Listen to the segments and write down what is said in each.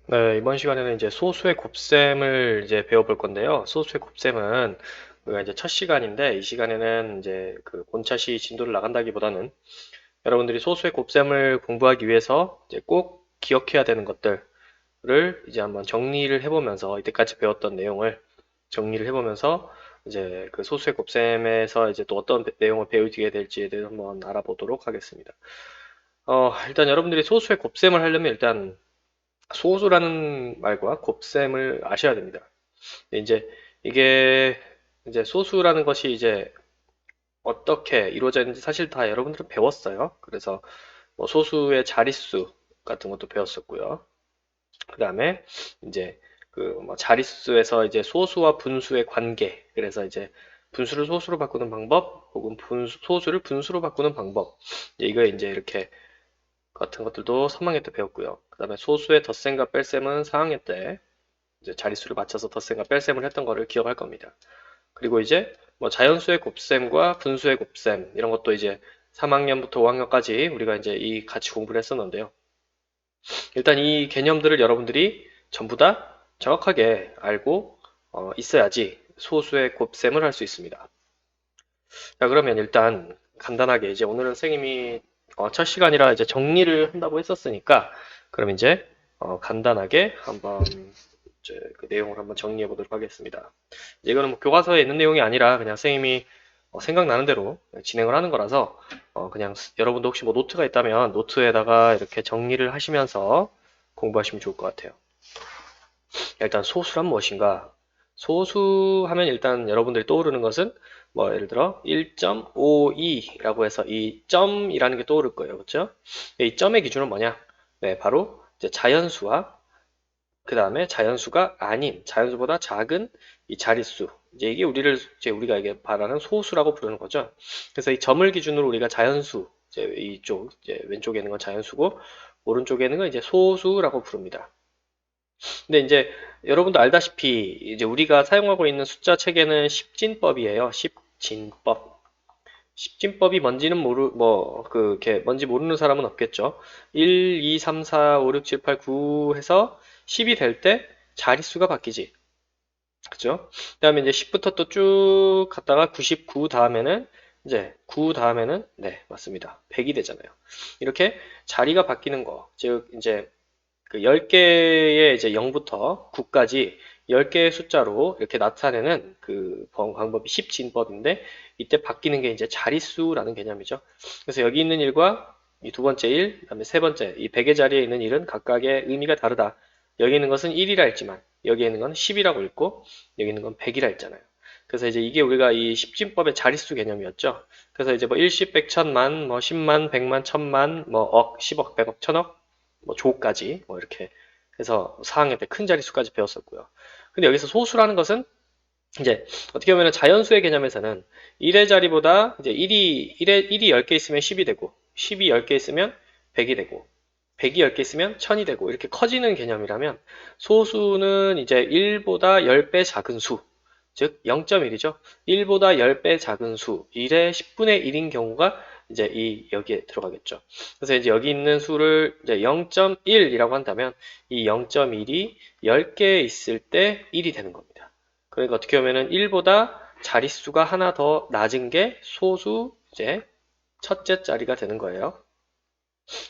네, 이번 시간에는 이제 소수의 곱셈을 이제 배워볼 건데요. 소수의 곱셈은 우리가 이제 첫 시간인데 이 시간에는 이제 그 본차시 진도를 나간다기보다는 여러분들이 소수의 곱셈을 공부하기 위해서 이제 꼭 기억해야 되는 것들을 이제 한번 정리를 해보면서 이때까지 배웠던 내용을 정리를 해보면서 이제 그 소수의 곱셈에서 이제 또 어떤 내용을 배우게 될지에 대해서 한번 알아보도록 하겠습니다. 일단 여러분들이 소수의 곱셈을 하려면 일단 소수라는 말과 곱셈을 아셔야 됩니다. 근데 이제 이게 이제 소수라는 것이 이제 어떻게 이루어져 있는지 사실 다 여러분들은 배웠어요. 그래서 뭐 소수의 자릿수 같은 것도 배웠었고요. 그 다음에 이제 그 뭐 자릿수에서 이제 소수와 분수의 관계, 그래서 이제 분수를 소수로 바꾸는 방법, 혹은 소수를 분수로 바꾸는 방법, 이거 이제 이렇게 같은 것들도 3학년 때 배웠고요. 그 다음에 소수의 덧셈과 뺄셈은 4학년 때 이제 자릿수를 맞춰서 덧셈과 뺄셈을 했던 거를 기억할 겁니다. 그리고 이제 뭐 자연수의 곱셈과 분수의 곱셈 이런 것도 이제 3학년부터 5학년까지 우리가 이제 이 같이 공부를 했었는데요. 일단 이 개념들을 여러분들이 전부 다 정확하게 알고 있어야지 소수의 곱셈을 할 수 있습니다. 자, 그러면 일단 간단하게 이제 오늘은 선생님이 첫 시간이라 이제 정리를 한다고 했었으니까 그럼 이제 간단하게 한번 이제 그 내용을 한번 정리해 보도록 하겠습니다. 이제 이거는 뭐 교과서에 있는 내용이 아니라 그냥 선생님이 생각나는 대로 진행을 하는 거라서 그냥 여러분도 혹시 뭐 노트가 있다면 노트에다가 이렇게 정리를 하시면서 공부하시면 좋을 것 같아요. 일단 소수란 무엇인가? 소수하면 일단 여러분들이 떠오르는 것은 뭐 예를 들어 1.52라고 해서 이 점이라는 게 떠오를 거예요. 그렇죠? 이 점의 기준은 뭐냐? 네, 바로 이제 자연수와 그 다음에 자연수가 아닌 자연수보다 작은 이 자릿수. 이제 이게 우리가 이게 말하는 소수라고 부르는 거죠. 그래서 이 점을 기준으로 우리가 자연수, 이제 이쪽 이제 왼쪽에 있는 건 자연수고 오른쪽에 있는 건 이제 소수라고 부릅니다. 근데 이제 여러분도 알다시피 이제 우리가 사용하고 있는 숫자 체계는 십진법이에요. 십진법. 십진법이 뭔지는 이렇게 뭔지 모르는 사람은 없겠죠. 1, 2, 3, 4, 5, 6, 7, 8, 9 해서 10이 될 때 자릿수가 바뀌지. 그죠? 그 다음에 이제 10부터 또 쭉 갔다가 99 다음에는 이제 9 다음에는 네, 맞습니다. 100이 되잖아요. 이렇게 자리가 바뀌는 거. 즉, 이제 그 10개의 이제 0부터 9까지 10개의 숫자로 이렇게 나타내는 그 방법이 십진법인데 이때 바뀌는 게 이제 자릿수라는 개념이죠. 그래서 여기 있는 1과 이 두 번째 1, 그다음에 세 번째 이 100의 자리에 있는 1은 각각의 의미가 다르다. 여기 있는 것은 1이라 했지만 여기 있는 건 10이라고 읽고 여기 있는 건 100이라 했잖아요. 그래서 이제 이게 우리가 이 십진법의 자릿수 개념이었죠. 그래서 이제 뭐 일십, 백천, 만, 뭐 십만, 백만, 천만, 뭐 억, 십억, 백억, 천억, 뭐 조까지 뭐 이렇게 해서 4학년 때 큰 자릿수까지 배웠었고요. 근데 여기서 소수라는 것은 이제 어떻게 보면 자연수의 개념에서는 1의 자리보다 이제 1이 10개 있으면 10이 되고 10이 10개 있으면 100이 되고 100이 10개 있으면 1000이 되고 이렇게 커지는 개념이라면 소수는 이제 1보다 10배 작은 수, 즉 0.1이죠. 1보다 10배 작은 수, 1의 10분의 1인 경우가 이제 여기에 들어가겠죠. 그래서 이제 여기 있는 수를 이제 0.1이라고 한다면 이 0.1이 10개 있을 때 1이 되는 겁니다. 그러니까 어떻게 보면은 1보다 자릿수가 하나 더 낮은 게 소수 이제 첫째 자리가 되는 거예요.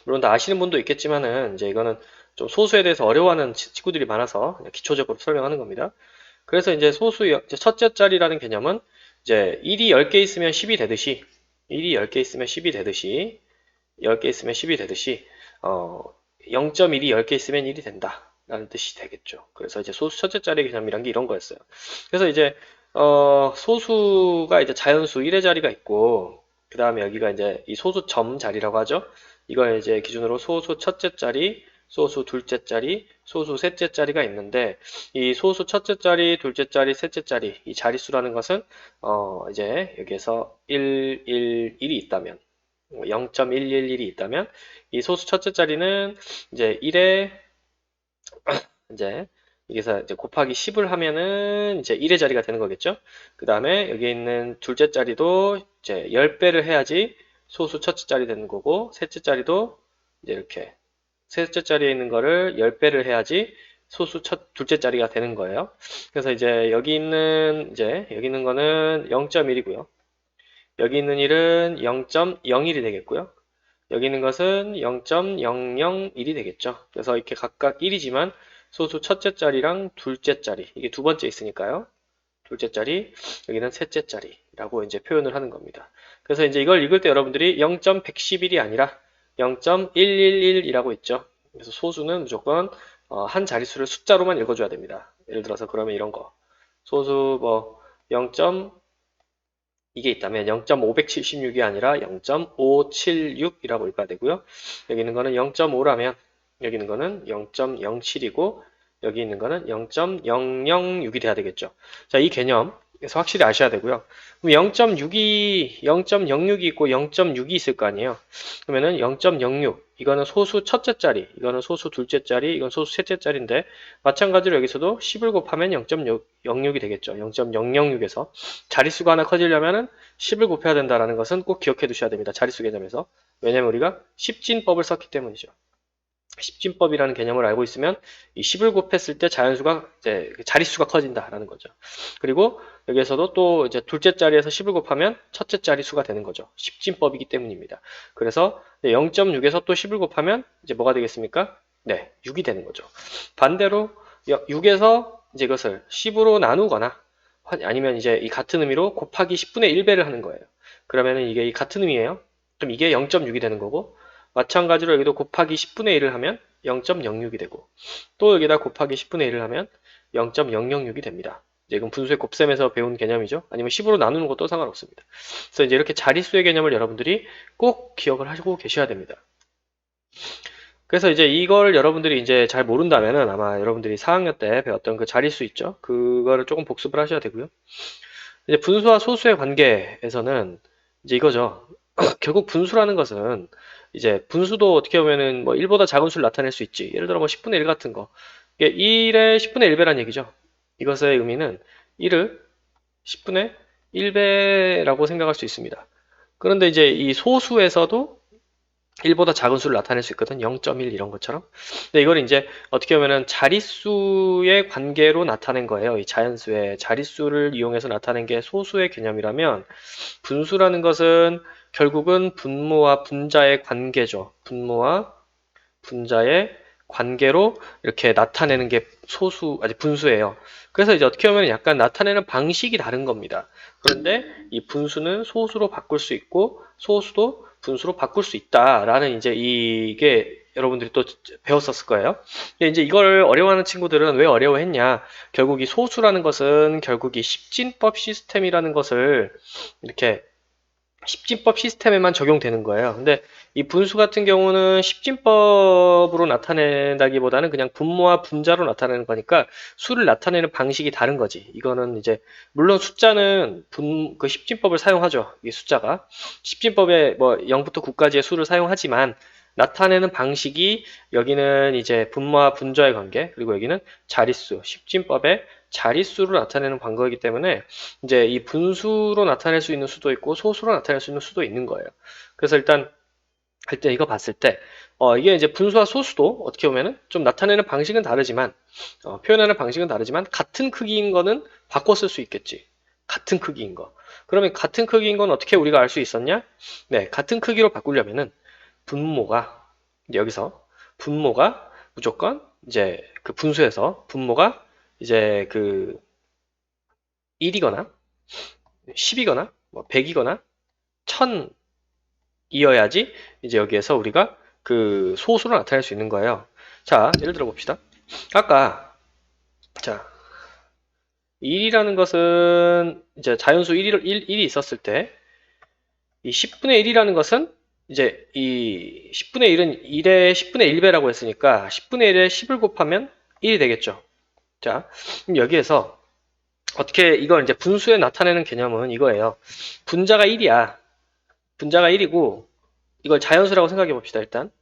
물론 다 아시는 분도 있겠지만은 이제 이거는 좀 소수에 대해서 어려워하는 친구들이 많아서 그냥 기초적으로 설명하는 겁니다. 그래서 이제 이제 첫째 자리라는 개념은 이제 1이 10개 있으면 10이 되듯이 1이 10개 있으면 10이 되듯이 10개 있으면 10이 되듯이 어 0.1이 10개 있으면 1이 된다. 라는 뜻이 되겠죠. 그래서 이제 소수 첫째 자리 개념이란 게 이런 거였어요. 그래서 이제 소수가 이제 자연수 1의 자리가 있고 그 다음에 여기가 이제 이 소수 점 자리라고 하죠. 이걸 이제 기준으로 소수 첫째 자리, 소수 둘째 자리, 소수 셋째 자리가 있는데 이 소수 첫째 자리, 둘째 자리, 셋째 자리 이 자릿수라는 것은 이제 여기에서 1, 1, 1이 있다면 0.111이 있다면 이 소수 첫째 자리는 이제 1에 이제 여기서 이제 곱하기 10을 하면은 이제 1의 자리가 되는 거겠죠. 그 다음에 여기 있는 둘째 자리도 이제 10배를 해야지 소수 첫째 자리 되는 거고 셋째 자리도 이제 이렇게 셋째 자리에 있는 거를 10배를 해야지 소수 둘째 자리가 되는 거예요. 그래서 이제 여기 있는 거는 0.1이고요. 여기 있는 1은 0.01이 되겠고요. 여기 있는 것은 0.001이 되겠죠. 그래서 이렇게 각각 1이지만 소수 첫째 자리랑 둘째 자리, 이게 두 번째 있으니까요. 둘째 자리, 여기는 셋째 자리라고 이제 표현을 하는 겁니다. 그래서 이제 이걸 읽을 때 여러분들이 0.111이 아니라 0.111이라고 있죠. 그래서 소수는 무조건 한 자릿수를 숫자로만 읽어줘야 됩니다. 예를 들어서 그러면 이런 거. 소수 뭐 0. 이게 있다면 0.576이 아니라 0.576이라고 읽어야 되고요. 여기 있는 거는 0.5라면 여기 있는 거는 0.07이고 여기 있는 거는 0.006이 돼야 되겠죠. 자, 이 개념에서 확실히 아셔야 되고요. 그럼 0.6이 있고 0.6이 있을 거 아니에요. 그러면은 0.06 이거는 소수 첫째 자리, 이거는 소수 둘째 자리, 이건 소수 셋째 자리인데 마찬가지로 여기서도 10을 곱하면 0.06이 되겠죠. 0.006에서 자릿수가 하나 커지려면은 10을 곱해야 된다는 것은 꼭 기억해 두셔야 됩니다. 자릿수 개념에서. 왜냐면 우리가 십진법을 썼기 때문이죠. 십진법이라는 개념을 알고 있으면 이 10을 곱했을 때 자연수가 이제 자릿수가 커진다라는 거죠. 그리고 여기에서도 또 이제 둘째 자리에서 10을 곱하면 첫째 자릿수가 되는 거죠. 십진법이기 때문입니다. 그래서 0.6에서 또 10을 곱하면 이제 뭐가 되겠습니까? 네, 6이 되는 거죠. 반대로 6에서 이제 이것을 10으로 나누거나 아니면 이제 이 같은 의미로 곱하기 10분의 1배를 하는 거예요. 그러면은 이게 이 같은 의미예요. 그럼 이게 0.6이 되는 거고 마찬가지로 여기도 곱하기 10분의 1을 하면 0.06이 되고 또 여기다 곱하기 10분의 1을 하면 0.006이 됩니다. 이제 이건 분수의 곱셈에서 배운 개념이죠. 아니면 10으로 나누는 것도 상관없습니다. 그래서 이제 이렇게 자릿수의 개념을 여러분들이 꼭 기억을 하시고 계셔야 됩니다. 그래서 이제 이걸 여러분들이 이제 잘 모른다면은 아마 여러분들이 4학년 때 배웠던 그 자릿수 있죠? 그거를 조금 복습을 하셔야 되고요. 이제 분수와 소수의 관계에서는 이제 이거죠. 결국 분수라는 것은 이제 분수도 어떻게 보면은 뭐 1보다 작은 수를 나타낼 수 있지. 예를 들어 뭐 10분의 1 같은 거. 이게 1의 10분의 1배란 얘기죠. 이것의 의미는 1을 10분의 1배라고 생각할 수 있습니다. 그런데 이제 이 소수에서도 1보다 작은 수를 나타낼 수 있거든. 0.1 이런 것처럼. 근데 이걸 이제 어떻게 보면은 자릿수의 관계로 나타낸 거예요. 이 자연수의 자릿수를 이용해서 나타낸 게 소수의 개념이라면 분수라는 것은 결국은 분모와 분자의 관계죠. 분모와 분자의 관계로 이렇게 나타내는 게 아니 분수예요. 그래서 이제 어떻게 보면 약간 나타내는 방식이 다른 겁니다. 그런데 이 분수는 소수로 바꿀 수 있고 소수도 분수로 바꿀 수 있다라는 이제 이게 여러분들이 또 배웠었을 거예요. 근데 이제 이걸 어려워하는 친구들은 왜 어려워했냐? 결국 이 소수라는 것은 결국 이 십진법 시스템이라는 것을 이렇게 십진법 시스템에만 적용되는 거예요. 근데 이 분수 같은 경우는 십진법으로 나타낸다기보다는 그냥 분모와 분자로 나타내는 거니까 수를 나타내는 방식이 다른 거지. 이거는 이제 물론 숫자는 그 십진법을 사용하죠. 이 숫자가 십진법에 뭐 0부터 9까지의 수를 사용하지만 나타내는 방식이 여기는 이제 분모와 분자의 관계 그리고 여기는 자릿수 십진법의 자릿수로 나타내는 방법이기 때문에 이제 이 분수로 나타낼 수 있는 수도 있고 소수로 나타낼 수 있는 수도 있는 거예요. 그래서 일단 이거 봤을 때 이게 이제 분수와 소수도 어떻게 보면은 좀 나타내는 방식은 다르지만 표현하는 방식은 다르지만 같은 크기인 거는 바꿔 쓸 수 있겠지. 같은 크기인 거. 그러면 같은 크기인 건 어떻게 우리가 알 수 있었냐? 네, 같은 크기로 바꾸려면은 분모가 여기서 분모가 무조건 이제 그 분수에서 분모가 이제 그 1이거나 10이거나 뭐 100이거나 1000이어야지 이제 여기에서 우리가 그 소수로 나타낼 수 있는 거예요. 자, 예를 들어 봅시다. 아까 자 1이라는 것은 이제 자연수 1이 있었을 때 이 10분의 1이라는 것은 이제 이 10분의 1은 1의 10분의 1배라고 했으니까 10분의 1에 10을 곱하면 1이 되겠죠. 자, 그럼 여기에서 어떻게 이걸 이제 분수에 나타내는 개념은 이거예요. 분자가 1이야. 분자가 1이고 이걸 자연수라고 생각해 봅시다. 일단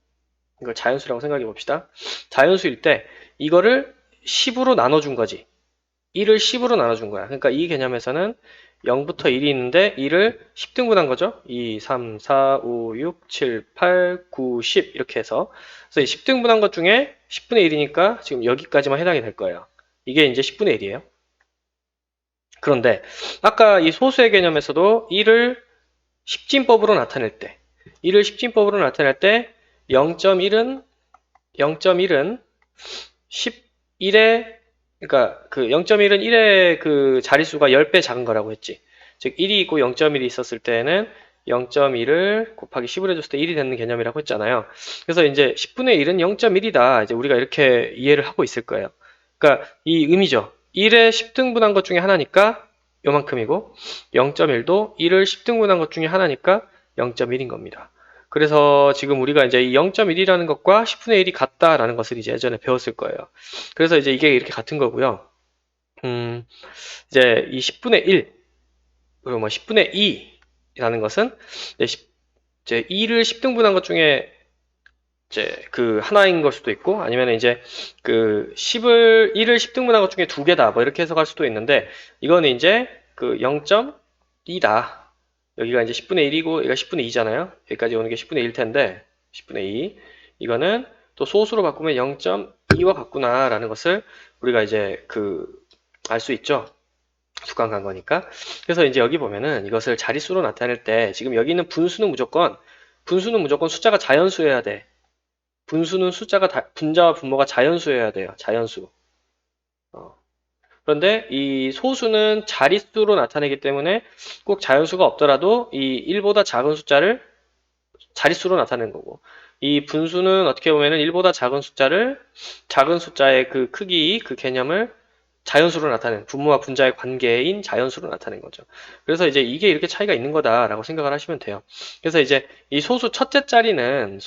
이걸 자연수라고 생각해 봅시다. 자연수일 때 이거를 10으로 나눠준 거지. 1을 10으로 나눠준 거야. 그러니까 이 개념에서는 0부터 1이 있는데 1을 10등분한 거죠. 2, 3, 4, 5, 6, 7, 8, 9, 10 이렇게 해서 그래서 이 10등분한 것 중에 10분의 1이니까 지금 여기까지만 해당이 될 거예요. 이게 이제 10분의 1이에요. 그런데 아까 이 소수의 개념에서도 1을 10진법으로 나타낼 때 1을 10진법으로 나타낼 때 0.1은 11의 그러니까 그 0.1은 1의 그 자릿수가 10배 작은 거라고 했지. 즉 1이 있고 0.1이 있었을 때는 0.1을 곱하기 10을 해줬을 때 1이 되는 개념이라고 했잖아요. 그래서 이제 10분의 1은 0.1이다. 이제 우리가 이렇게 이해를 하고 있을 거예요. 그러니까 이 의미죠. 1의 10등분한 것 중에 하나니까 요만큼이고 0.1도 1을 10등분한 것 중에 하나니까 0.1인 겁니다. 그래서 지금 우리가 이제 이 0.1이라는 것과 10분의 1이 같다라는 것을 이제 예전에 배웠을 거예요. 그래서 이제 이게 이렇게 같은 거고요. 이제 이 10분의 1, 그리고 뭐 10분의 2라는 것은 이제 2를 10등분한 것 중에 이제 그 하나인 걸 수도 있고 아니면 이제 그 1을 10등분한 것 중에 두 개다 뭐 이렇게 해석할 수도 있는데 이거는 이제 그 0.2다. 여기가 이제 10분의 1이고 얘가 10분의 2잖아요. 여기까지 오는 게 10분의 1 텐데 10분의 2 이거는 또 소수로 바꾸면 0.2와 같구나라는 것을 우리가 이제 그 알 수 있죠. 수강 간 거니까. 그래서 이제 여기 보면은 이것을 자릿수로 나타낼 때 지금 여기 있는 분수는 무조건 숫자가 자연수여야 돼. 분수는 분자와 분모가 자연수여야 돼요. 자연수. 어. 그런데 이 소수는 자릿수로 나타내기 때문에 꼭 자연수가 없더라도 이 1보다 작은 숫자를 자릿수로 나타내는 거고 이 분수는 어떻게 보면은 1보다 작은 숫자의 그 크기, 그 개념을 자연수로 나타내는 분모와 분자의 관계인 자연수로 나타낸 거죠. 그래서 이제 이게 이렇게 차이가 있는 거다라고 생각을 하시면 돼요. 그래서 이제 이 소수 첫째 자리는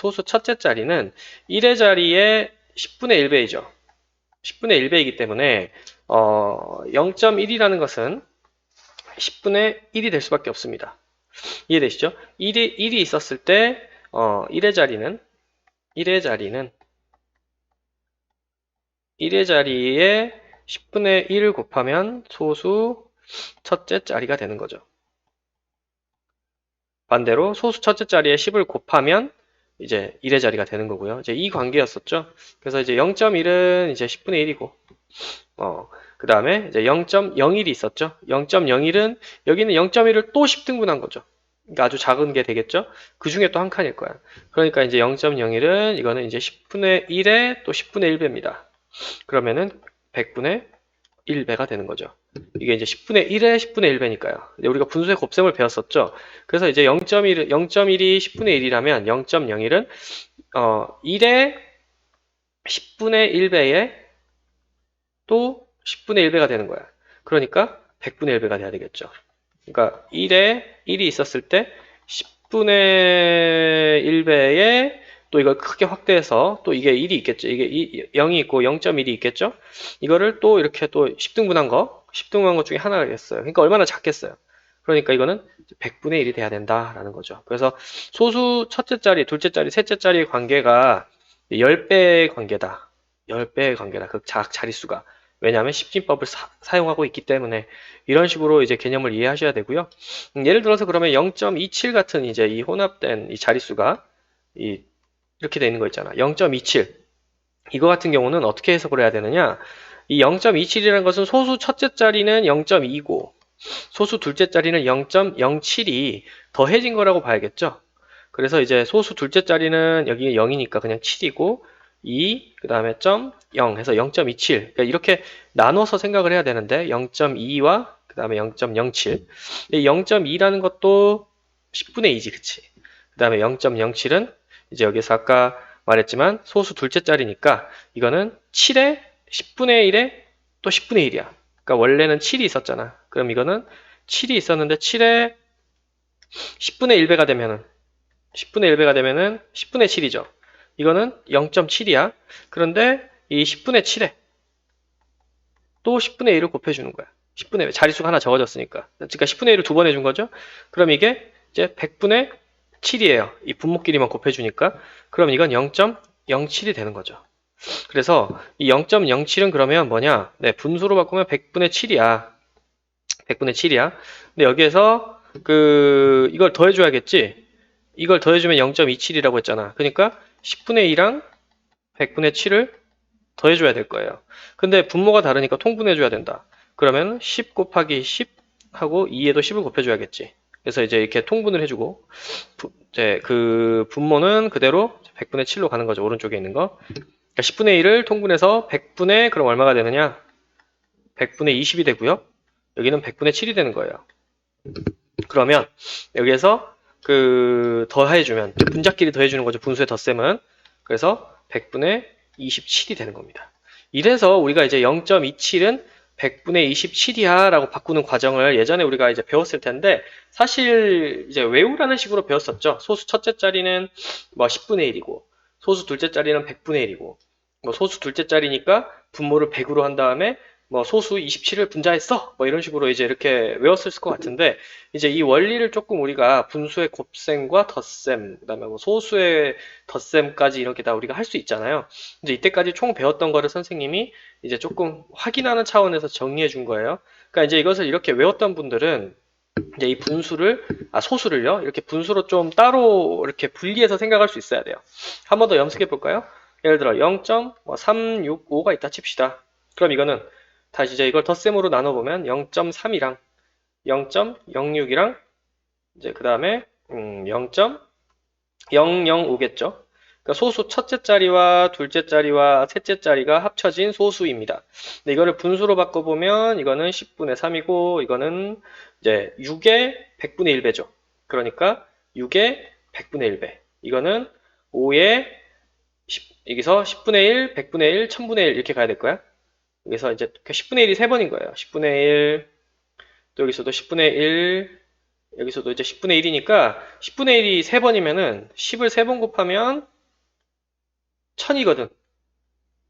1의 자리에 10분의 1배이죠. 10분의 1배이기 때문에 0.1이라는 것은 10분의 1이 될 수밖에 없습니다. 이해되시죠? 1이 있었을 때 1의 자리는 1의 자리에 10분의 1을 곱하면 소수 첫째 자리가 되는 거죠. 반대로 소수 첫째 자리에 10을 곱하면 이제 1의 자리가 되는 거고요. 이제 이 관계였었죠. 그래서 이제 0.1은 이제 10분의 1이고, 그 다음에 이제 0.01이 있었죠. 0.01은 여기는 0.1을 또 10등분한 거죠. 그러니까 아주 작은 게 되겠죠. 그 중에 또 한 칸일 거야. 그러니까 이제 0.01은 이거는 이제 10분의 1에 또 10분의 1배입니다. 그러면은 100분의 1배가 되는 거죠. 이게 이제 10분의 1에 10분의 1배니까요. 우리가 분수의 곱셈을 배웠었죠. 그래서 이제 0.1이 10분의 1이라면 0.01은 1에 10분의 1배에 또 10분의 1배가 되는 거야. 그러니까 100분의 1배가 돼야 되겠죠. 그러니까 1에 1이 있었을 때 10분의 1배에 또 이걸 크게 확대해서 또 이게 1이 있겠죠. 이게 0이 있고 0.1이 있겠죠. 이거를 또 이렇게 또 10등분한 것 중에 하나겠어요. 그러니까 얼마나 작겠어요. 그러니까 이거는 100분의 1이 돼야 된다라는 거죠. 그래서 소수 첫째 자리, 둘째 자리, 셋째 자리의 관계가 10배의 관계다. 10배의 관계다. 그 자릿수가. 왜냐하면 십진법을 사용하고 있기 때문에 이런 식으로 이제 개념을 이해하셔야 되고요. 예를 들어서 그러면 0.27 같은 이제 이 혼합된 이 자릿수가 이렇게 되어 있는 거 있잖아. 0.27. 이거 같은 경우는 어떻게 해석을 해야 되느냐? 이 0.27이라는 것은 소수 첫째 자리는 0.2고 소수 둘째 자리는 0.07이 더해진 거라고 봐야겠죠? 그래서 이제 소수 둘째 자리는 여기 0이니까 그냥 7이고 2, 그 다음에 0 해서 0.27. 그러니까 이렇게 나눠서 생각을 해야 되는데 0.2와 그 다음에 0.07. 0.2라는 것도 10분의 2지, 그치? 그 다음에 0.07은 이제 여기서 아까 말했지만 소수 둘째 자리니까 이거는 7에 10분의 1에 또 10분의 1이야. 그러니까 원래는 7이 있었잖아. 그럼 이거는 7이 있었는데 7에 10분의 1배가 되면은 10분의 7이죠. 이거는 0.7이야. 그런데 이 10분의 7에 또 10분의 1을 곱해주는 거야. 10분의 1, 자릿수가 하나 적어졌으니까. 그러니까 10분의 1을 두 번 해준 거죠. 그럼 이게 이제 100분의 7이에요. 이 분모끼리만 곱해주니까. 그럼 이건 0.07이 되는 거죠. 그래서 이 0.07은 그러면 뭐냐? 네, 분수로 바꾸면 100분의 7이야. 100분의 7이야. 근데 여기에서 이걸 더해줘야겠지? 이걸 더해주면 0.27이라고 했잖아. 그러니까 10분의 2랑 100분의 7을 더해줘야 될 거예요. 근데 분모가 다르니까 통분해줘야 된다. 그러면 10 곱하기 10 하고 2에도 10을 곱해줘야겠지. 그래서 이제 이렇게 통분을 해주고, 이제 그 분모는 그대로 100분의 7로 가는 거죠. 오른쪽에 있는 거. 그러니까 10분의 1을 통분해서 100분의, 그럼 얼마가 되느냐? 100분의 20이 되고요. 여기는 100분의 7이 되는 거예요. 그러면 여기에서 더해주면, 분자끼리 더해주는 거죠. 분수의 덧셈은. 그래서 100분의 27이 되는 겁니다. 이래서 우리가 이제 0.27은 100분의 27이야 라고 바꾸는 과정을 예전에 우리가 이제 배웠을 텐데, 사실 이제 외우라는 식으로 배웠었죠. 소수 첫째 자리는 뭐 10분의 1이고, 소수 둘째 자리는 100분의 1이고, 뭐 소수 둘째 자리니까 분모를 100으로 한 다음에 뭐 소수 27을 분자했어 뭐 이런 식으로 이제 이렇게 외웠을 것 같은데, 이제 이 원리를 조금 우리가 분수의 곱셈과 덧셈, 그다음에 뭐 소수의 덧셈까지 이렇게 다 우리가 할 수 있잖아요. 이제 이때까지 총 배웠던 거를 선생님이 이제 조금 확인하는 차원에서 정리해 준 거예요. 그러니까 이제 이것을 이렇게 외웠던 분들은 이제 이 분수를, 소수를요, 이렇게 분수로 좀 따로 이렇게 분리해서 생각할 수 있어야 돼요. 한 번 더 염색해 볼까요? 예를 들어 0.365가 있다 칩시다. 그럼 이거는 다시 이제 이걸 덧셈으로 나눠보면 0.3이랑 0.06이랑 이제 그 다음에 0.005겠죠. 그러니까 소수 첫째 자리와 둘째 자리와 셋째 자리가 합쳐진 소수입니다. 근데 이거를 분수로 바꿔보면 이거는 10분의 3이고 이거는 이제 6의 100분의 1배죠. 그러니까 6의 100분의 1배. 이거는 5의 여기서 10분의 1, 100분의 1, 1000분의 1 이렇게 가야 될 거야. 여기서 이제 10분의 1이 3번인 거예요. 10분의 1, 또 여기서도 10분의 1, 여기서도 이제 10분의 1이니까 10분의 1이 3번이면은 10을 3번 곱하면 1000이거든.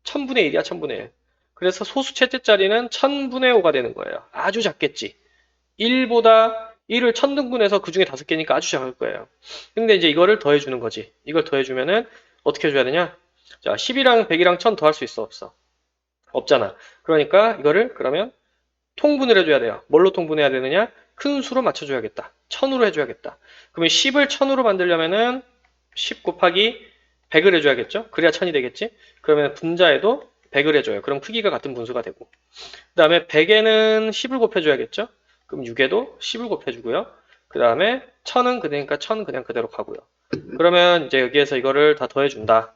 1000분의 1이야, 1000분의 1. 그래서 소수 셋째 자리는 1000분의 5가 되는 거예요. 아주 작겠지. 1보다 1을 1000등분해서 그 중에 5개니까 아주 작을 거예요. 근데 이제 이거를 더해주는 거지. 이걸 더해주면은 어떻게 해줘야 되냐? 자, 10이랑 100이랑 1000 더할 수 있어, 없어? 없잖아. 그러니까 이거를 그러면 통분을 해줘야 돼요. 뭘로 통분해야 되느냐? 큰 수로 맞춰줘야겠다. 1000으로 해줘야겠다. 그러면 10을 1000으로 만들려면은 10 곱하기 100을 해줘야겠죠? 그래야 1000이 되겠지? 그러면 분자에도 100을 해줘요. 그럼 크기가 같은 분수가 되고. 그 다음에 100에는 10을 곱해줘야겠죠? 그럼 6에도 10을 곱해주고요. 그 다음에 1000은 그러니까 1000 그냥 그대로 가고요. 그러면 이제 여기에서 이거를 다 더해준다.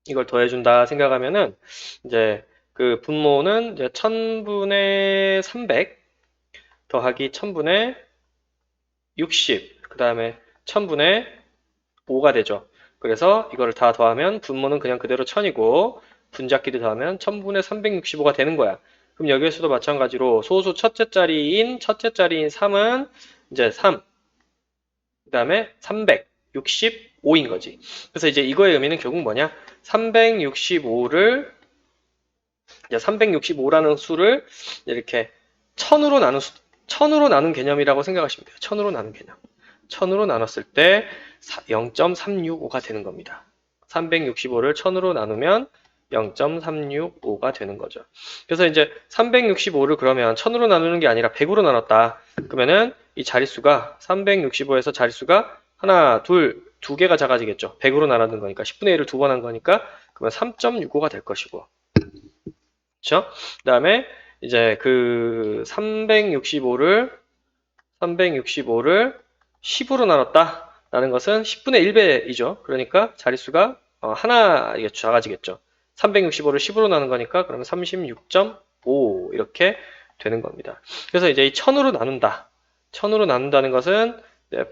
이걸 더해준다 생각하면은 이제 그 분모는 이제 1000분의 300 더하기 1000분의 60, 그 다음에 1000분의 5가 되죠. 그래서 이거를 다 더하면 분모는 그냥 그대로 1000이고 분자끼리 더하면 1000분의 365가 되는 거야. 그럼 여기에서도 마찬가지로 소수 첫째 자리인 3은 이제 3, 그 다음에 365인 거지. 그래서 이제 이거의 의미는 결국 뭐냐? 365를 이제 365라는 수를 이렇게 1000으로 나눈 개념이라고 생각하시면 돼요. 1000으로 나눈 개념. 1000으로 나눴을 때 0.365가 되는 겁니다. 365를 1000으로 나누면 0.365가 되는 거죠. 그래서 이제 365를 그러면 1000으로 나누는 게 아니라 100으로 나눴다. 그러면은 이 자릿수가 365에서 자릿수가 하나, 둘, 두 개가 작아지겠죠. 100으로 나누는 거니까 10분의 1을 두 번 한 거니까 그러면 3.65가 될 것이고. 그렇죠? 그다음에 이제 그 365를 10으로 나눴다라는 것은 10분의 1배이죠. 그러니까 자릿수가 하나 이게 작아지겠죠. 365를 10으로 나눈 거니까 그러면 36.5 이렇게 되는 겁니다. 그래서 이제 이 1000으로 나눈다. 1000으로 나눈다는 것은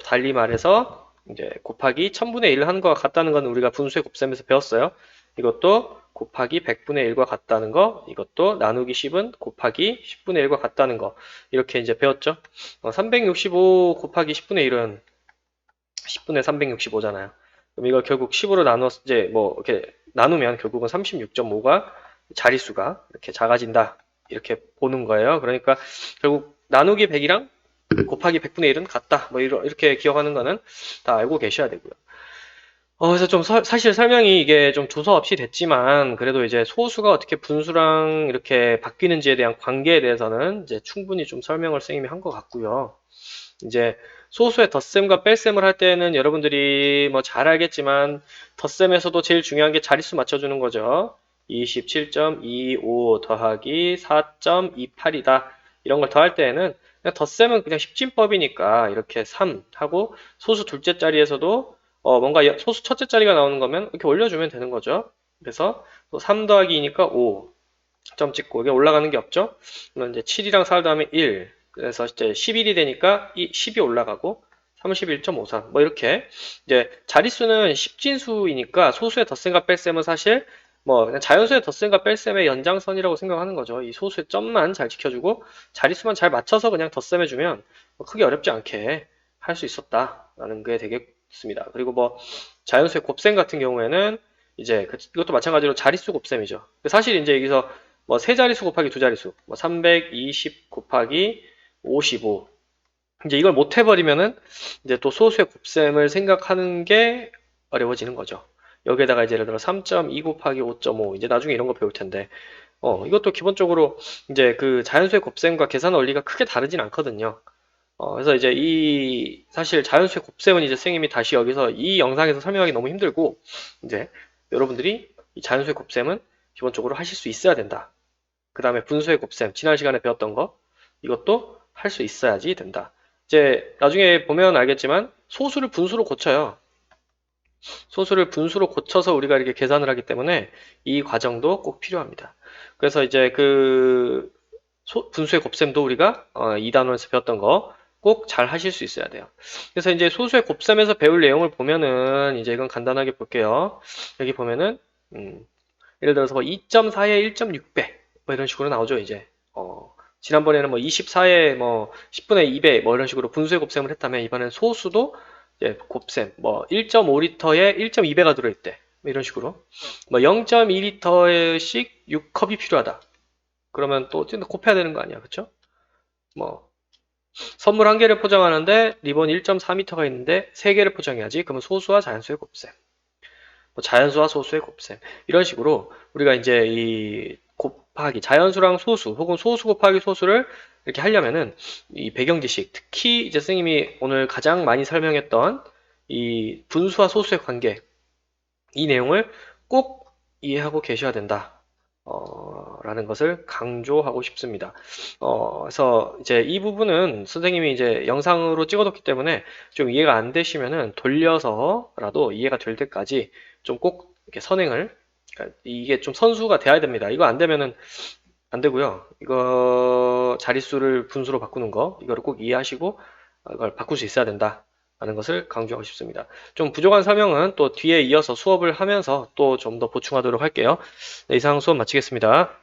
달리 말해서 이제 곱하기 1000분의 1을 하는 것과 같다는 건 우리가 분수의 곱셈에서 배웠어요. 이것도 곱하기 100분의 1과 같다는 거, 이것도 나누기 10은 곱하기 10분의 1과 같다는 거, 이렇게 이제 배웠죠. 365 곱하기 10분의 1은 10분의 365잖아요. 그럼 이걸 결국 10으로 나눠서 이제 뭐 이렇게 나누면 결국은 36.5가 자릿수가 이렇게 작아진다. 이렇게 보는 거예요. 그러니까 결국 나누기 100이랑 곱하기 100분의 1은 같다. 뭐 이렇게 기억하는 거는 다 알고 계셔야 되고요. 그래서 좀 사실 설명이 이게 좀 조서 없이 됐지만, 그래도 이제 소수가 어떻게 분수랑 이렇게 바뀌는지에 대한 관계에 대해서는 이제 충분히 좀 설명을 선생님이 한 것 같고요. 이제 소수의 덧셈과 뺄셈을 할 때는 여러분들이 뭐 잘 알겠지만, 덧셈에서도 제일 중요한 게 자릿수 맞춰주는 거죠. 27.25 더하기 4.28이다. 이런 걸 더할 때에는 그냥 덧셈은 그냥 십진법이니까 이렇게 3 하고, 소수 둘째 자리에서도 뭔가 소수 첫째 자리가 나오는 거면 이렇게 올려주면 되는 거죠. 그래서 또 3 더하기 2니까 5 점 찍고, 이게 올라가는 게 없죠. 그러면 이제 7이랑 4 더하면 1, 그래서 이제 11이 되니까 이 10이 올라가고 31.53, 뭐 이렇게 이제 자릿수는 십진수이니까 소수의 덧셈과 뺄셈은 사실 뭐 그냥 자연수의 덧셈과 뺄셈의 연장선이라고 생각하는 거죠. 이 소수의 점만 잘 지켜주고 자릿수만 잘 맞춰서 그냥 덧셈해주면 뭐 크게 어렵지 않게 할 수 있었다라는 게 되겠습니다. 그리고 뭐 자연수의 곱셈 같은 경우에는 이제 이것도 마찬가지로 자릿수 곱셈이죠. 사실 이제 여기서 뭐 세 자릿수 곱하기 두 자릿수, 뭐 320 곱하기 55. 이제 이걸 못 해버리면은 이제 또 소수의 곱셈을 생각하는 게 어려워지는 거죠. 여기에다가 이제 예를 들어 3.2 곱하기 5.5, 이제 나중에 이런 거 배울 텐데, 이것도 기본적으로 이제 그 자연수의 곱셈과 계산 원리가 크게 다르진 않거든요. 그래서 이제 사실 자연수의 곱셈은 이제 선생님이 다시 여기서 이 영상에서 설명하기 너무 힘들고, 이제 여러분들이 이 자연수의 곱셈은 기본적으로 하실 수 있어야 된다. 그 다음에 분수의 곱셈, 지난 시간에 배웠던 거, 이것도 할 수 있어야지 된다. 이제 나중에 보면 알겠지만 소수를 분수로 고쳐요. 소수를 분수로 고쳐서 우리가 이렇게 계산을 하기 때문에 이 과정도 꼭 필요합니다. 그래서 이제 그 분수의 곱셈도 우리가 2단원에서 배웠던 거 꼭 잘 하실 수 있어야 돼요. 그래서 이제 소수의 곱셈에서 배울 내용을 보면은 이제 이건 간단하게 볼게요. 여기 보면은 예를 들어서 뭐 2.4에 1.6배 뭐 이런 식으로 나오죠. 이제 지난번에는 뭐 24에 뭐 10분의 2배 뭐 이런 식으로 분수의 곱셈을 했다면, 이번엔 소수도 이제 곱셈 뭐 1.5리터에 1.2배가 들어있대, 뭐 이런 식으로 뭐 0.2리터씩 6컵이 필요하다. 그러면 또 곱해야 되는 거 아니야, 그쵸? 뭐 선물 한 개를 포장하는데 리본 1.4m가 있는데 3개를 포장해야지. 그러면 소수와 자연수의 곱셈, 뭐 자연수와 소수의 곱셈, 이런 식으로 우리가 이제 이 곱하기 자연수랑 소수 혹은 소수 곱하기 소수를 이렇게 하려면은 이 배경 지식, 특히 이제 선생님이 오늘 가장 많이 설명했던 이 분수와 소수의 관계, 이 내용을 꼭 이해하고 계셔야 된다. 라는 것을 강조하고 싶습니다. 그래서 이제 이 부분은 선생님이 이제 영상으로 찍어뒀기 때문에 좀 이해가 안 되시면은 돌려서라도 이해가 될 때까지 좀 꼭 이렇게 선행을, 그러니까 이게 좀 선수가 돼야 됩니다. 이거 안 되면은 안 되고요. 이거 자릿수를 분수로 바꾸는 거, 이거를 꼭 이해하시고 이걸 바꿀 수 있어야 된다 라는 것을 강조하고 싶습니다. 좀 부족한 설명은 또 뒤에 이어서 수업을 하면서 또 좀 더 보충하도록 할게요. 네, 이상 수업 마치겠습니다.